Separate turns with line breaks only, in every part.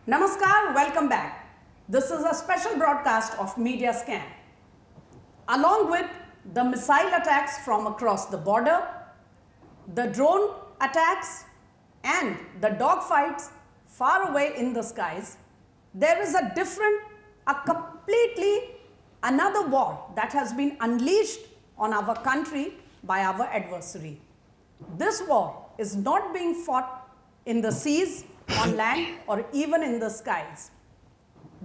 Namaskar, welcome back. This is a special broadcast of Media Scan. Along with the missile attacks from across the border, the drone attacks and the dogfights far away in the skies, there is a completely another war that has been unleashed on our country by our adversary. This war is not being fought in the seas, on land, or even in the skies.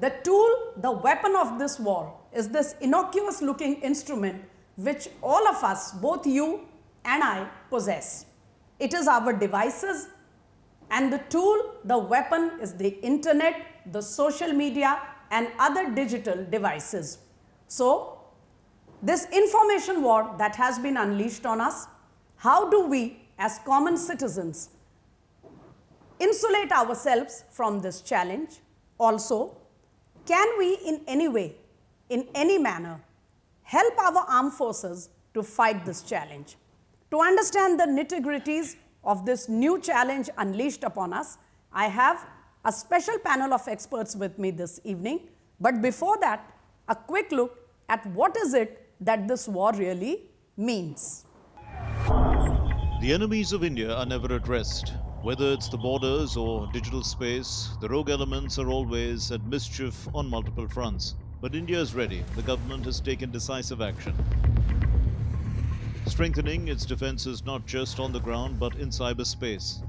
The tool, the weapon of this war is this innocuous looking instrument which all of us, both you and I, possess. It is our devices, and the tool, the weapon is the internet, the social media and other digital devices. So, this information war that has been unleashed on us, how do we as common citizens insulate ourselves from this challenge? Also, can we in any way, in any manner, help our armed forces to fight this challenge? To understand the nitty-gritties of this new challenge unleashed upon us, I have a special panel of experts with me this evening. But before that, a quick look at what is it that this war really means.
The enemies of India are never at rest. Whether it's the borders or digital space, the rogue elements are always at mischief on multiple fronts. But India is ready. The government has taken decisive action, strengthening its defenses not just on the ground but in cyberspace.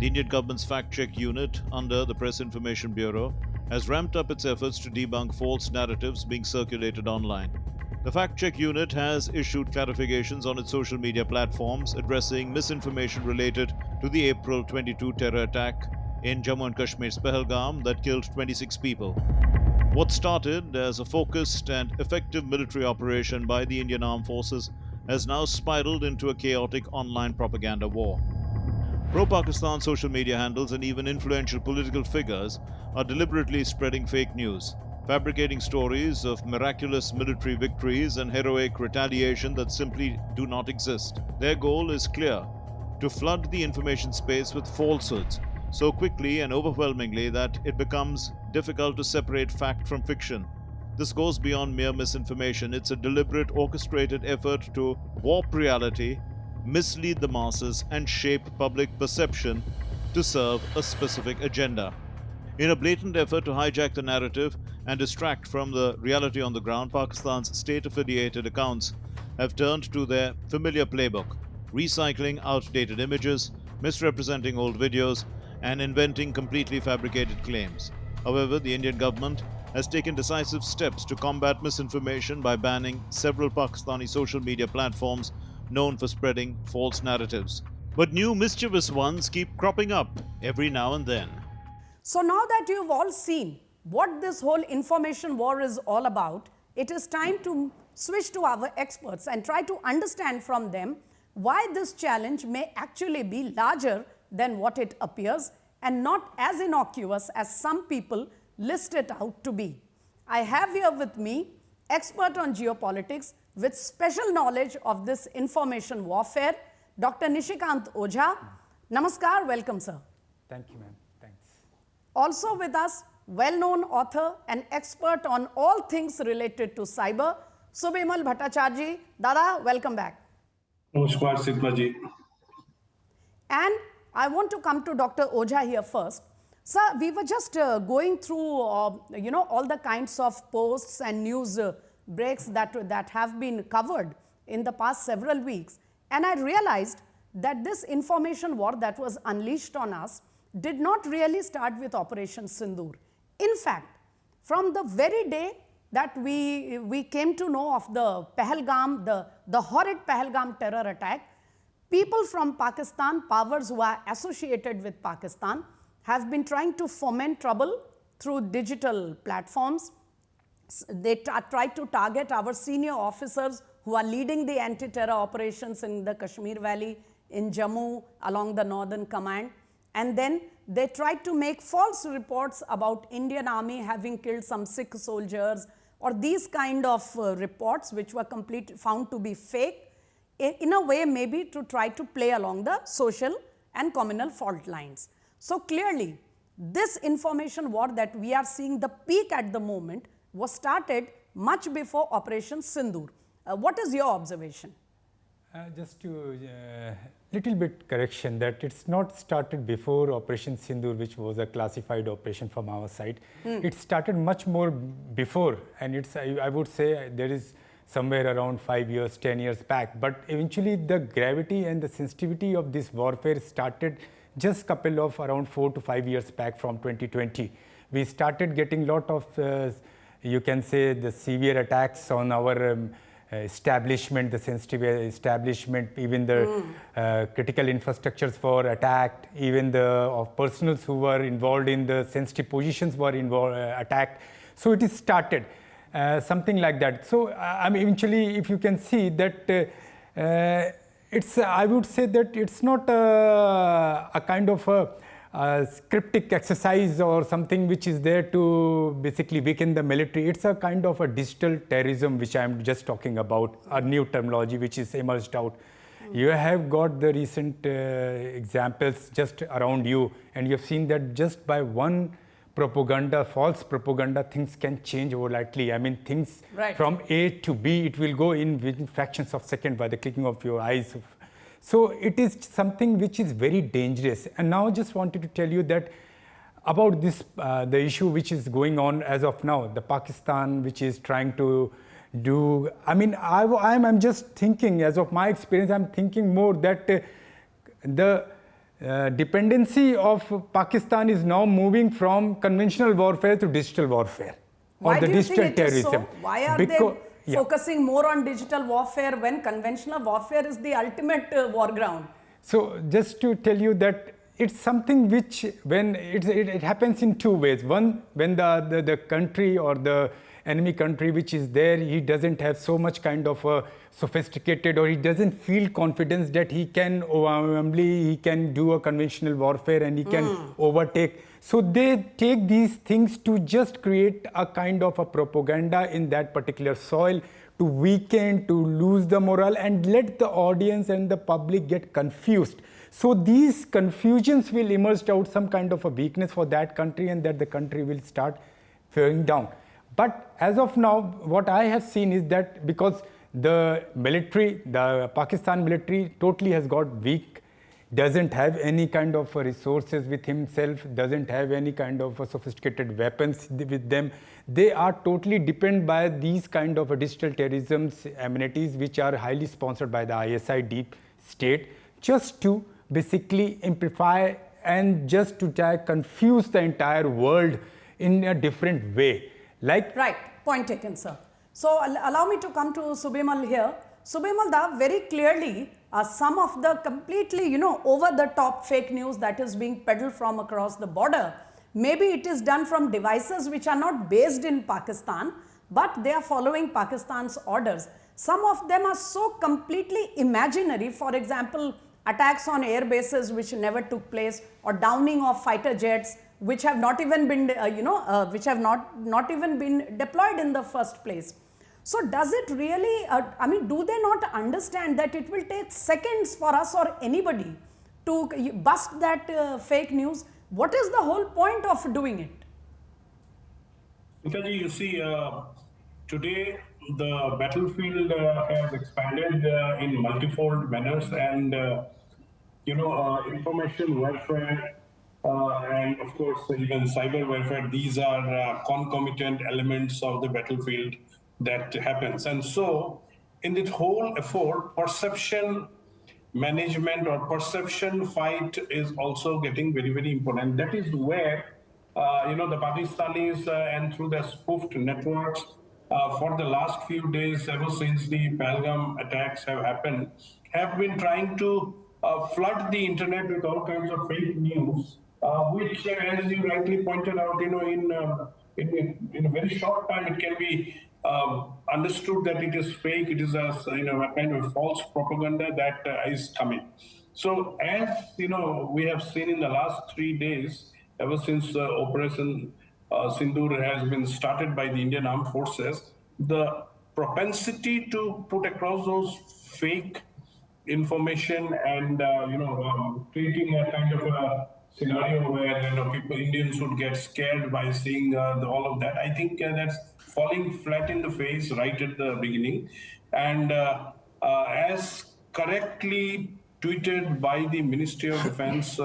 The Indian government's fact-check unit under the Press Information Bureau has ramped up its efforts to debunk false narratives being circulated online. The fact-check unit has issued clarifications on its social media platforms addressing misinformation related to the April 22 terror attack in Jammu and Kashmir's Pahalgam that killed 26 people. What started as a focused and effective military operation by the Indian Armed Forces has now spiraled into a chaotic online propaganda war. Pro-Pakistan social media handles and even influential political figures are deliberately spreading fake news, fabricating stories of miraculous military victories and heroic retaliation that simply do not exist. Their goal is clear: to flood the information space with falsehoods so quickly and overwhelmingly that it becomes difficult to separate fact from fiction. This goes beyond mere misinformation. It's a deliberate, orchestrated effort to warp reality, mislead the masses, and shape public perception to serve a specific agenda. In a blatant effort to hijack the narrative and distract from the reality on the ground, Pakistan's state-affiliated accounts have turned to their familiar playbook, recycling outdated images, misrepresenting old videos, and inventing completely fabricated claims. However, the Indian government has taken decisive steps to combat misinformation by banning several Pakistani social media platforms known for spreading false narratives. But new mischievous ones keep cropping up every now and then.
So now that you've all seen what this whole information war is all about, it is time to switch to our experts and try to understand from them why this challenge may actually be larger than what it appears and not as innocuous as some people list it out to be. I have here with me expert on geopolitics with special knowledge of this information warfare, Dr. Nishikant Ojha. Namaskar, welcome sir.
Thank you, ma'am. Thanks.
Also with us, well-known author and expert on all things related to cyber, Subimal Bhattacharya. Dada, welcome back.
Namaskar, Sigma ji.
And I want to come to Dr. Ojha here first. Sir, we were just going through, all the kinds of posts and news breaks that have been covered in the past several weeks. And I realized that this information war that was unleashed on us did not really start with Operation Sindoor. In fact, from the very day that we came to know of the Pahalgam, the horrid Pahalgam terror attack, people from Pakistan, powers who are associated with Pakistan, have been trying to foment trouble through digital platforms. They try to target our senior officers who are leading the anti-terror operations in the Kashmir Valley, in Jammu, along the Northern Command. And then they tried to make false reports about Indian Army having killed some Sikh soldiers, or these kind of reports which were found to be fake, in a way maybe to try to play along the social and communal fault lines. So clearly, This information war that we are seeing the peak at the moment was started much before Operation Sindoor. What is your observation?
Just to little bit correction that it's not started before Operation Sindoor, which was a classified operation from our side. It started much more before, and it's I would say there is somewhere around 5 years, 10 years back. But eventually the gravity and the sensitivity of this warfare started just couple of around 4 to 5 years back from 2020. We started getting lot of you can say the severe attacks on our establishment, the sensitive establishment, even the critical infrastructures were attacked, even the personals who were involved in the sensitive positions were attacked. So it is started something like that. So I mean, eventually, if you can see that it's, I would say that it's not a kind of a cryptic exercise or something which is there to basically weaken the military. It's a kind of a digital terrorism which I'm just talking about, a new terminology which is emerged out. You have got the recent examples just around you, and you've seen that just by one propaganda, false propaganda, things can change overlightly. I mean, things from A to B, it will go in within fractions of a second by the clicking of your eyes. So it is something which is very dangerous. And now I just wanted to tell you that about this, the issue which is going on as of now, the Pakistan which is trying to do, I mean, I'm just thinking, as of my experience, I'm thinking more that the dependency of Pakistan is now moving from conventional warfare to digital warfare.
Why
or the
do you
digital
think it is
terrorism.
so? Why are they focusing more on digital warfare when conventional warfare is the ultimate war ground?
So just to tell you that it's something which when it happens in two ways. One, when the country or the enemy country which is there, he doesn't have so much kind of a sophisticated, or he doesn't feel confidence that he can he can do a conventional warfare and he can overtake. So they take these things to just create a kind of a propaganda in that particular soil, to weaken, to lose the morale and let the audience and the public get confused. So these confusions will emerge out some kind of a weakness for that country, and that the country will start falling down. But as of now, what I have seen is that because the military, the Pakistan military totally has got weak, doesn't have any kind of resources with himself, doesn't have any kind of sophisticated weapons with them. They are totally dependent by these kind of digital terrorism amenities which are highly sponsored by the ISI deep state, just to basically amplify and just to try confuse the entire world in a different way. Like
right, point taken, sir. So allow me to come to Subimal here. Subimal da, very clearly some of the completely, over the top fake news that is being peddled from across the border, maybe it is done from devices which are not based in Pakistan, but they are following Pakistan's orders. Some of them are so completely imaginary. For example, attacks on air bases which never took place, or downing of fighter jets which have not even been, which have not even been deployed in the first place. So does it really, I mean, do they not understand that it will take seconds for us or anybody to bust that fake news? What is the whole point of doing it?
Mitaji, you see, today the battlefield has expanded in multifold manners, and information warfare and of course even cyber warfare, these are concomitant elements of the battlefield that happens. And so in this whole effort, perception management or perception fight is also getting very, very important. That is where the Pakistanis and through their spoofed networks for the last few days, ever since the Pahalgam attacks have happened, have been trying to flood the internet with all kinds of fake news, which, as you rightly pointed out, in a very short time, it can be understood that it is fake. It is a kind of false propaganda that is coming. So, as we have seen in the last 3 days, ever since Operation Sindoor has been started by the Indian Armed Forces, the propensity to put across those fake information and creating a kind of a scenario where people, Indians would get scared by seeing all of that. I think that's falling flat in the face right at the beginning, and as correctly tweeted by the Ministry of Defense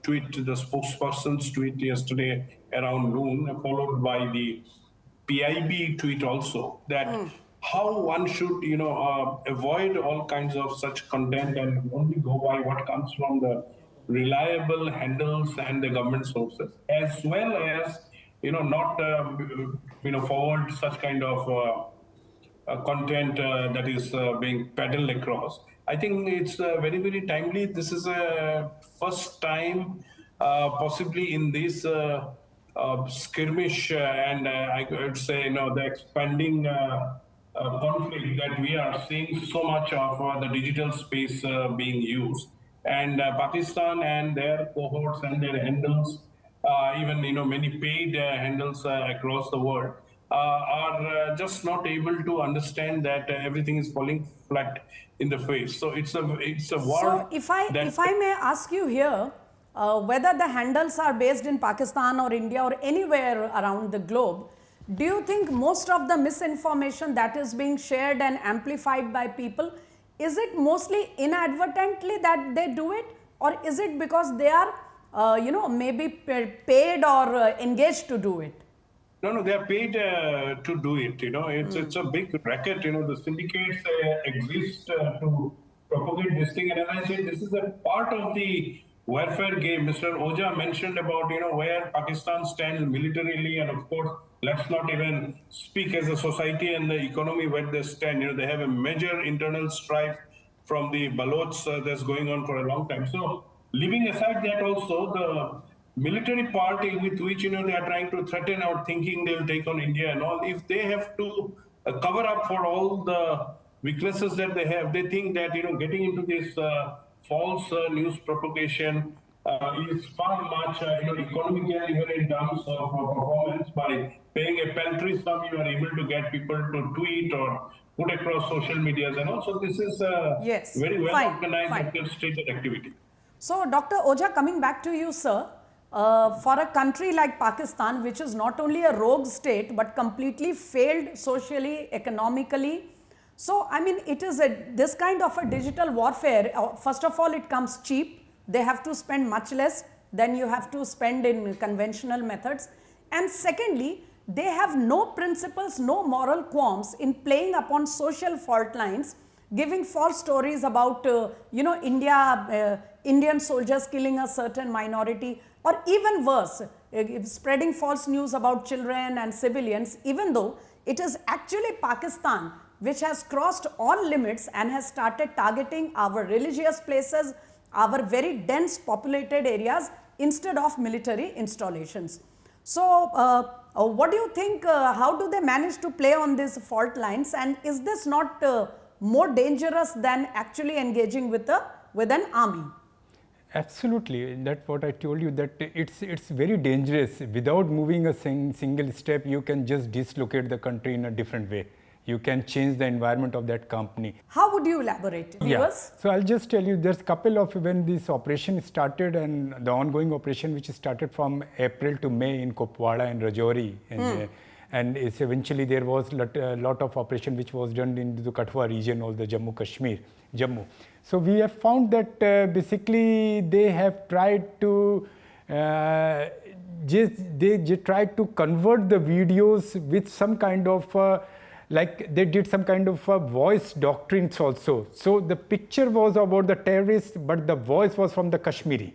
tweet, the spokesperson's tweet yesterday around noon, followed by the PIB tweet also, that how one should, avoid all kinds of such content and only go by what comes from the reliable handles and the government sources, as well as, not, forward such kind of content that is being peddled across. I think it's very, very timely. This is a first time, possibly in this skirmish and I would say, the expanding conflict, that we are seeing so much of the digital space being used. And Pakistan and their cohorts and their handles, even many paid handles across the world, are just not able to understand that everything is falling flat in the face. So it's a war.
So if I may ask you here, whether the handles are based in Pakistan or India or anywhere around the globe, do you think most of the misinformation that is being shared and amplified by people, is it mostly inadvertently that they do it, or is it because they are maybe paid or engaged to do it?
No, they are paid to do it. It's a big racket. The syndicates exist to propagate this thing. And as I said, this is a part of the warfare game. Mr. Oja mentioned about where Pakistan stands militarily, and of course, let's not even speak as a society and the economy where they stand. They have a major internal strife from the Baloch that's going on for a long time. So, leaving aside that, also the military part with which they are trying to threaten or thinking they'll take on India and all, if they have to cover up for all the weaknesses that they have, they think that getting into this false news propagation is far much economical, even in terms of performance. By paying a paltry sum, you are able to get people to tweet or put across social medias, and also this is
yes,
very well
fine,
organized
fine.
and orchestrated activity.
So, Dr. Oja, coming back to you, sir, for a country like Pakistan, which is not only a rogue state but completely failed socially, economically, so I mean, it is this kind of a digital warfare. First of all, it comes cheap. They have to spend much less than you have to spend in conventional methods. And secondly, they have no principles, no moral qualms in playing upon social fault lines, giving false stories about, Indian soldiers killing a certain minority, or even worse, spreading false news about children and civilians, even though it is actually Pakistan which has crossed all limits and has started targeting our religious places, our very dense populated areas, instead of military installations. So, what do you think, how do they manage to play on these fault lines, and is this not more dangerous than actually engaging with an army?
Absolutely, that's what I told you, that it's very dangerous. Without moving a single step, you can just dislocate the country in a different way. You can change the environment of that company.
How would you elaborate, viewers?
Yeah. So I'll just tell you, there's a couple of, when this operation started, and the ongoing operation which started from April to May in Kupwara and Rajouri, and it's eventually there was a lot of operation which was done in the Kathua region or the Jammu. So we have found that basically they have tried to they tried to convert the videos with some kind of like they did some kind of voice doctrines also. So the picture was about the terrorists, but the voice was from the Kashmiri.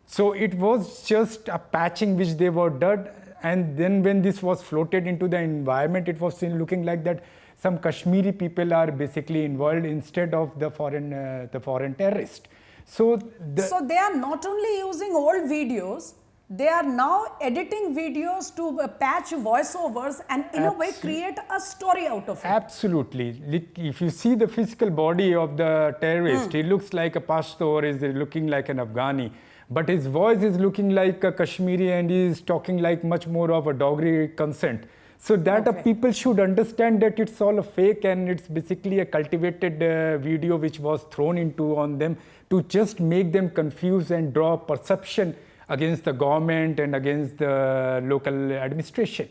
So it was just a patching which they were done, and then when this was floated into the environment, it was still looking like that some Kashmiri people are basically involved instead of the foreign terrorist. So
they are not only using old videos, they are now editing videos to patch voiceovers and in a way create a story out of it.
Absolutely. If you see the physical body of the terrorist, he looks like a Pashto, is looking like an Afghani, but his voice is looking like a Kashmiri, and he is talking like much more of a Dogri consent. So that people should understand that it's all a fake, and it's basically a cultivated video which was thrown into on them to just make them confused and draw perception against the government and against the local administration.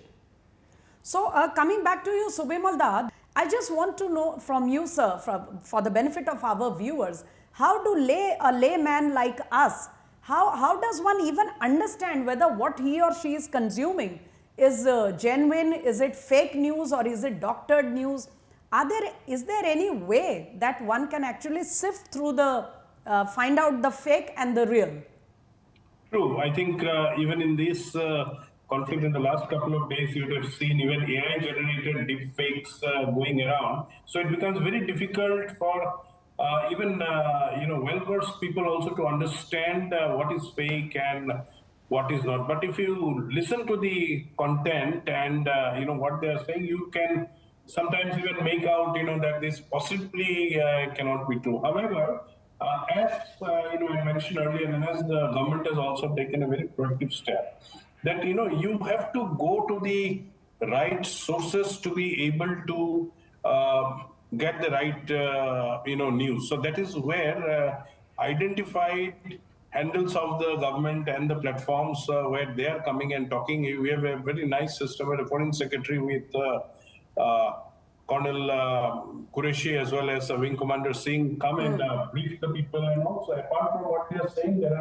So coming back to you, Subimal Da, I just want to know from you, sir, for the benefit of our viewers, how do a layman like us, how does one even understand whether what he or she is consuming is genuine, is it fake news or is it doctored news? Is there any way that one can actually sift through find out the fake and the real?
True. I think even in this conflict in the last couple of days, you would have seen even AI-generated deep fakes going around. So it becomes very difficult for even well-versed people also to understand what is fake and what is not. But if you listen to the content and what they are saying, you can sometimes even make out that this possibly cannot be true. However, as I mentioned earlier, and as the government has also taken a very proactive step, that you have to go to the right sources to be able to get the right news. So that is where identified handles of the government and the platforms where they are coming and talking. We have a very nice system, a foreign secretary with Colonel Qureshi as well as Wing Commander Singh come and brief the people. And also, apart from what they are saying, there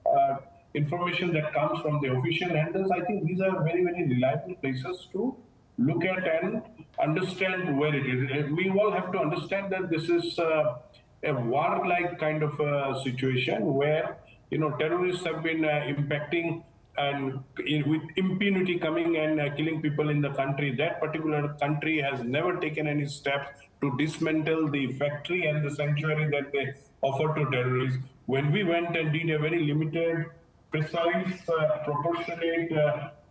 are information that comes from the official handles. I think these are very, very reliable places to look at and understand where it is. We all have to understand that this is a war-like kind of situation where terrorists have been impacting and with impunity coming and killing people in the country. That particular country has never taken any steps to dismantle the factory and the sanctuary that they offer to terrorists. When we went and did a very limited, precise, proportionate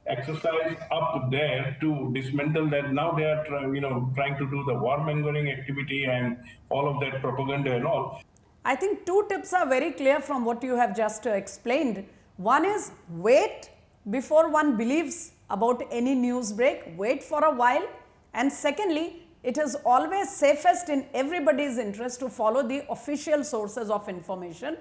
exercise up there to dismantle that, now they are trying to do the warmongering activity and all of that propaganda and all.
I think two tips are very clear from what you have just explained. One is wait before one believes about any news break, wait for a while. And secondly, it is always safest in everybody's interest to follow the official sources of information,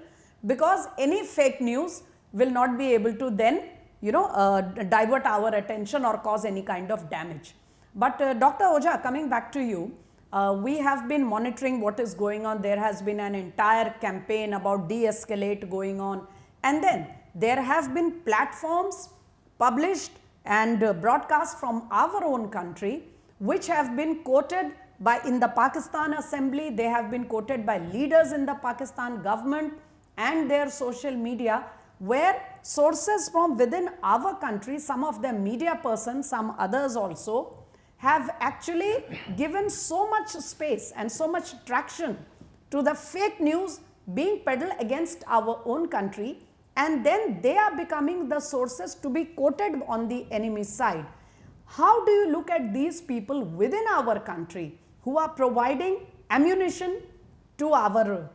because any fake news will not be able to then divert our attention or cause any kind of damage. But Dr. Ojha, coming back to you, we have been monitoring what is going on. There has been an entire campaign about de-escalate going on, and then there have been platforms published and broadcast from our own country which have been quoted in the Pakistan Assembly. They have been quoted by leaders in the Pakistan government and their social media, where sources from within our country, some of them media persons, some others also, have actually given so much space and so much traction to the fake news being peddled against our own country, and then they are becoming the sources to be quoted on the enemy side. How do you look at these people within our country who are providing ammunition to our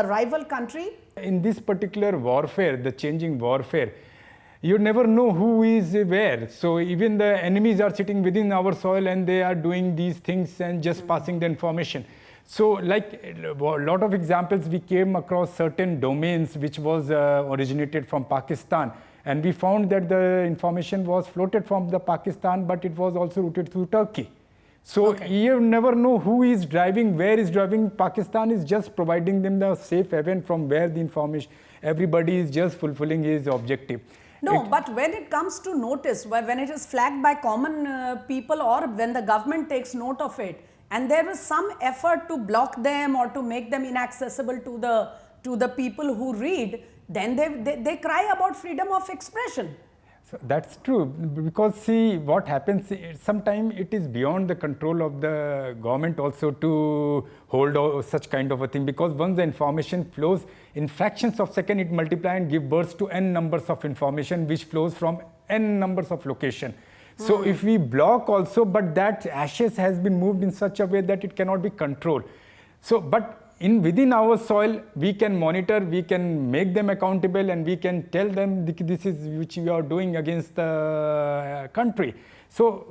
rival country?
In this particular warfare, the changing warfare, you never know who is where. So even the enemies are sitting within our soil and they are doing these things and just passing the information. So like a lot of examples, we came across certain domains which was originated from Pakistan, and we found that the information was floated from the Pakistan, but it was also routed through Turkey. So you never know who is driving, where is driving. Pakistan is just providing them the safe haven from where the information, everybody is just fulfilling his objective.
No, but when it comes to notice, when it is flagged by common people, or when the government takes note of it, and there is some effort to block them or to make them inaccessible to the people who read, then they cry about freedom of expression.
So that's true, because see what happens, sometimes it is beyond the control of the government also to hold such kind of a thing, because once the information flows, in fractions of second it multiplies and gives birth to n numbers of information which flows from n numbers of location. So if we block also, but that ashes has been moved in such a way that it cannot be controlled. So, but within our soil, we can monitor, we can make them accountable, and we can tell them this is which we are doing against the country. So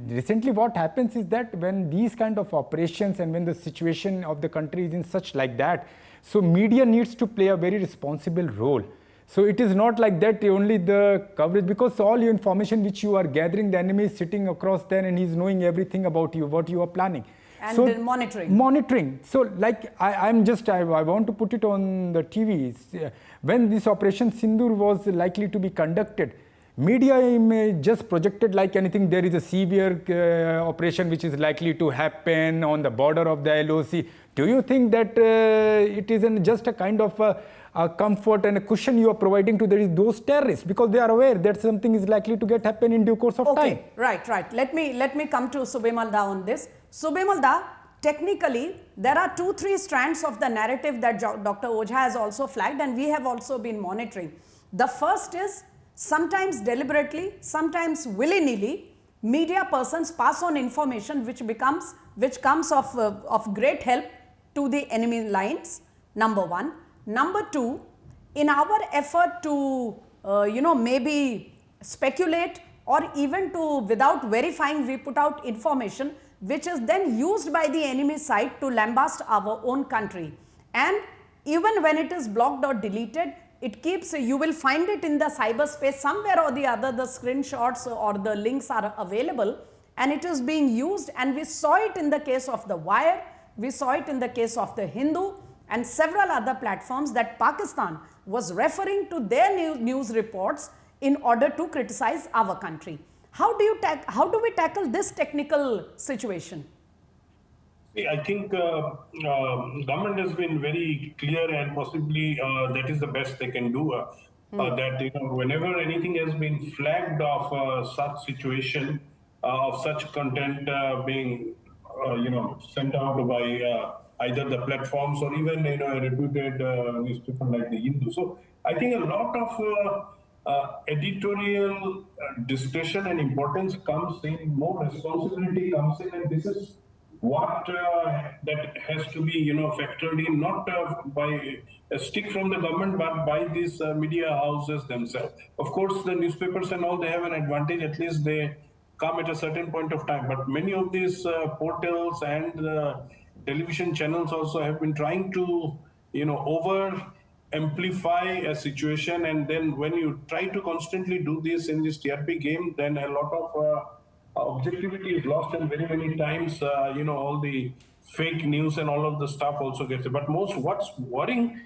recently what happens is that when these kind of operations and when the situation of the country is in such like that, so media needs to play a very responsible role. So it is not like that only the coverage, because all your information which you are gathering, the enemy is sitting across there and he is knowing everything about you, what you are planning.
And
So
monitoring.
Monitoring. So like I want to put it on the TV. When this Operation Sindoor was likely to be conducted, media just projected like anything. There is a severe operation which is likely to happen on the border of the LOC. Do you think that it isn't just a kind of a comfort and a cushion you are providing to those terrorists, because they are aware that something is likely to happen in due course of time?
Okay, right. Let me come to Subimal Da on this. Subimal Da, technically, there are 2-3 strands of the narrative that Dr. Ojha has also flagged, and we have also been monitoring. The first is, sometimes deliberately, sometimes willy-nilly, media persons pass on information which comes of great help to the enemy lines, number one. Number two, in our effort to, maybe speculate, or even to, without verifying, we put out information which is then used by the enemy side to lambast our own country. And even when it is blocked or deleted, it keeps, you will find it in the cyberspace somewhere or the other, the screenshots or the links are available, and it is being used. And we saw it in the case of The Wire, we saw it in the case of The Hindu, and several other platforms, that Pakistan was referring to their news reports in order to criticize our country. How do we tackle this technical situation?
I think government has been very clear, and possibly that is the best they can do. That whenever anything has been flagged of such situation, of such content being sent out by either the platforms or even a reputed newspaper like the Hindu. So I think a lot of editorial discretion and importance comes in, more responsibility comes in, and this is what that has to be factored in, not by a stick from the government, but by these media houses themselves. Of course, the newspapers and all, they have an advantage, at least they come at a certain point of time, but many of these portals and television channels also have been trying to over amplify a situation, and then when you try to constantly do this in this TRP game, then a lot of objectivity is lost, and very many times all the fake news and all of the stuff also gets it. But what's worrying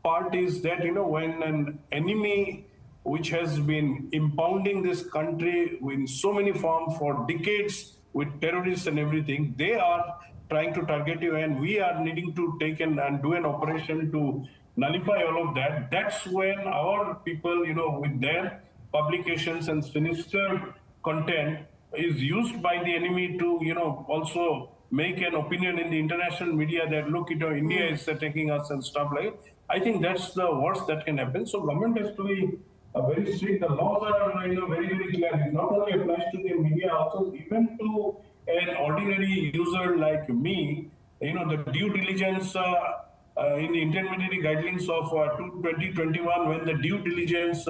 part is that when an enemy which has been impounding this country in so many forms for decades with terrorists and everything, they are trying to target you, and we are needing to take and do an operation to nullify all of that. That's when our people, with their publications and sinister content, is used by the enemy to, also make an opinion in the international media that, look, India is attacking us and stuff like it. I think that's the worst that can happen. So government has to be very strict. The laws are, very, very clear. It not only applies to the media, also even to an ordinary user like me. The due diligence in the intermediary guidelines of 2021, when the due diligence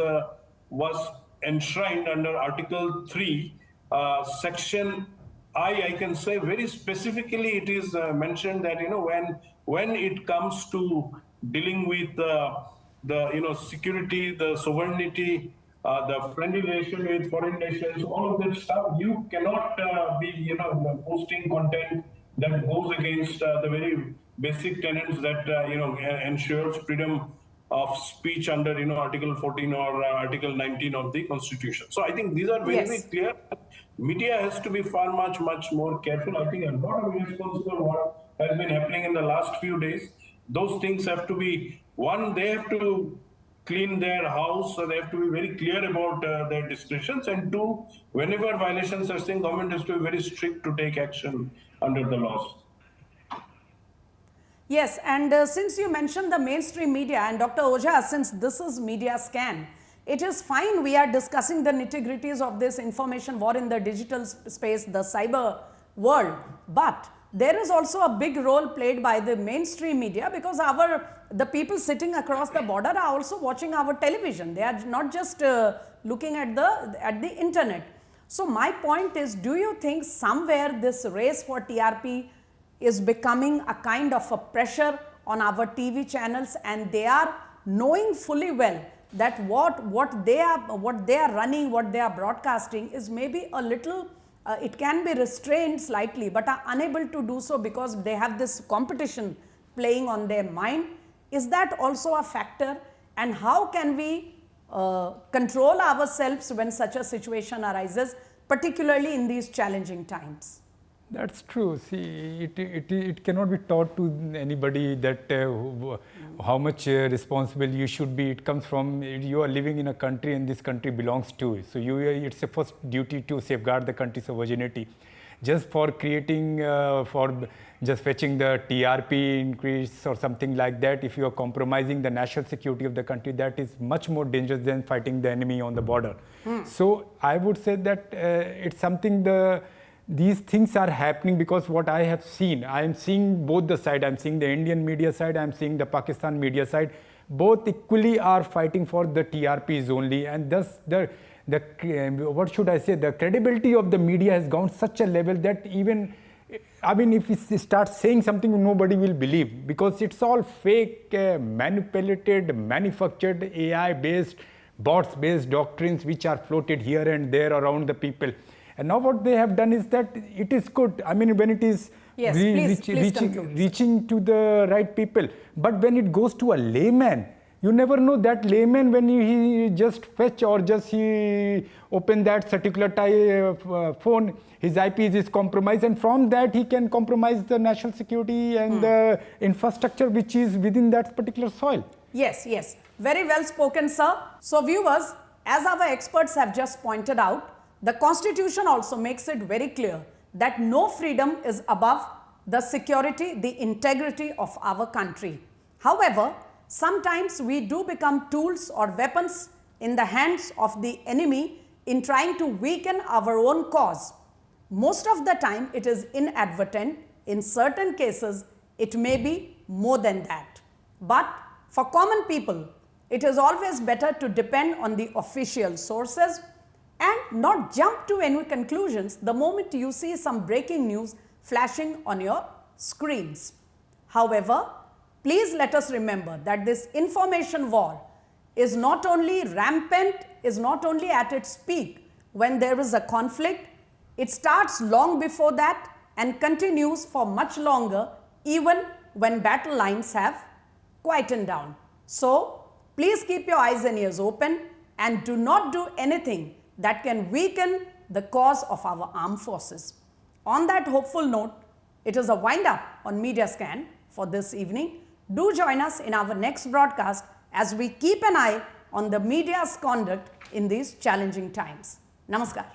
was enshrined under Article 3, Section I can say very specifically, it is mentioned that when it comes to dealing with the security, the sovereignty, the friendly relation with foreign nations, all of that stuff, you cannot be posting content that goes against the very basic tenets that ensures freedom of speech under Article 14 or Article 19 of the Constitution. So I think these are very, very clear. Media has to be far much more careful. I think a lot of irresponsible what has been happening in the last few days. Those things have to be, one, they have to clean their house, so they have to be very clear about their discretions, and two, whenever violations are seen, government has to be very strict to take action under the laws.
Yes, and since you mentioned the mainstream media, and Dr. Ojha, since this is media scan, it is fine we are discussing the nitty-gritties of this information war in the digital space, the cyber world, but there is also a big role played by the mainstream media, because the people sitting across the border are also watching our television. They are not just looking at the internet. So my point is, do you think somewhere this race for TRP is becoming a kind of a pressure on our TV channels, and they are knowing fully well that what they are running, what they are broadcasting is maybe a little, it can be restrained slightly, but are unable to do so because they have this competition playing on their mind. Is that also a factor? And how can we control ourselves when such a situation arises, particularly in these challenging times?
That's true. See, it cannot be taught to anybody that how much responsible you should be. It comes from, you are living in a country and this country belongs to you. So it's a first duty to safeguard the country's sovereignty. Just for creating, for just fetching the TRP increase or something like that, if you are compromising the national security of the country, that is much more dangerous than fighting the enemy on the border. So I would say that it's something these things are happening because what I have seen, I am seeing both the side. I am seeing the Indian media side, I am seeing the Pakistan media side. Both equally are fighting for the TRPs only, and thus what should I say, the credibility of the media has gone such a level that even, I mean, if we start saying something, nobody will believe, because it's all fake, manipulated, manufactured, AI-based, bots-based doctrines which are floated here and there around the people. And now what they have done is that it is good, I mean, when it is reaching to the right people. But when it goes to a layman, you never know that layman, when he just fetch or just he open that particular phone, his IP is compromised, and from that he can compromise the national security and the infrastructure which is within that particular soil.
Yes, yes. Very well spoken, sir. So viewers, as our experts have just pointed out, the Constitution also makes it very clear that no freedom is above the security, the integrity of our country. However, sometimes we do become tools or weapons in the hands of the enemy in trying to weaken our own cause. Most of the time it is inadvertent. In certain cases, it may be more than that. But for common people, it is always better to depend on the official sources and not jump to any conclusions the moment you see some breaking news flashing on your screens. However, please let us remember that this information war is not only rampant, is not only at its peak when there is a conflict, it starts long before that and continues for much longer even when battle lines have quietened down. So, please keep your eyes and ears open and do not do anything that can weaken the cause of our armed forces. On that hopeful note, it is a wind up on Media Scan for this evening. Do join us in our next broadcast as we keep an eye on the media's conduct in these challenging times. Namaskar.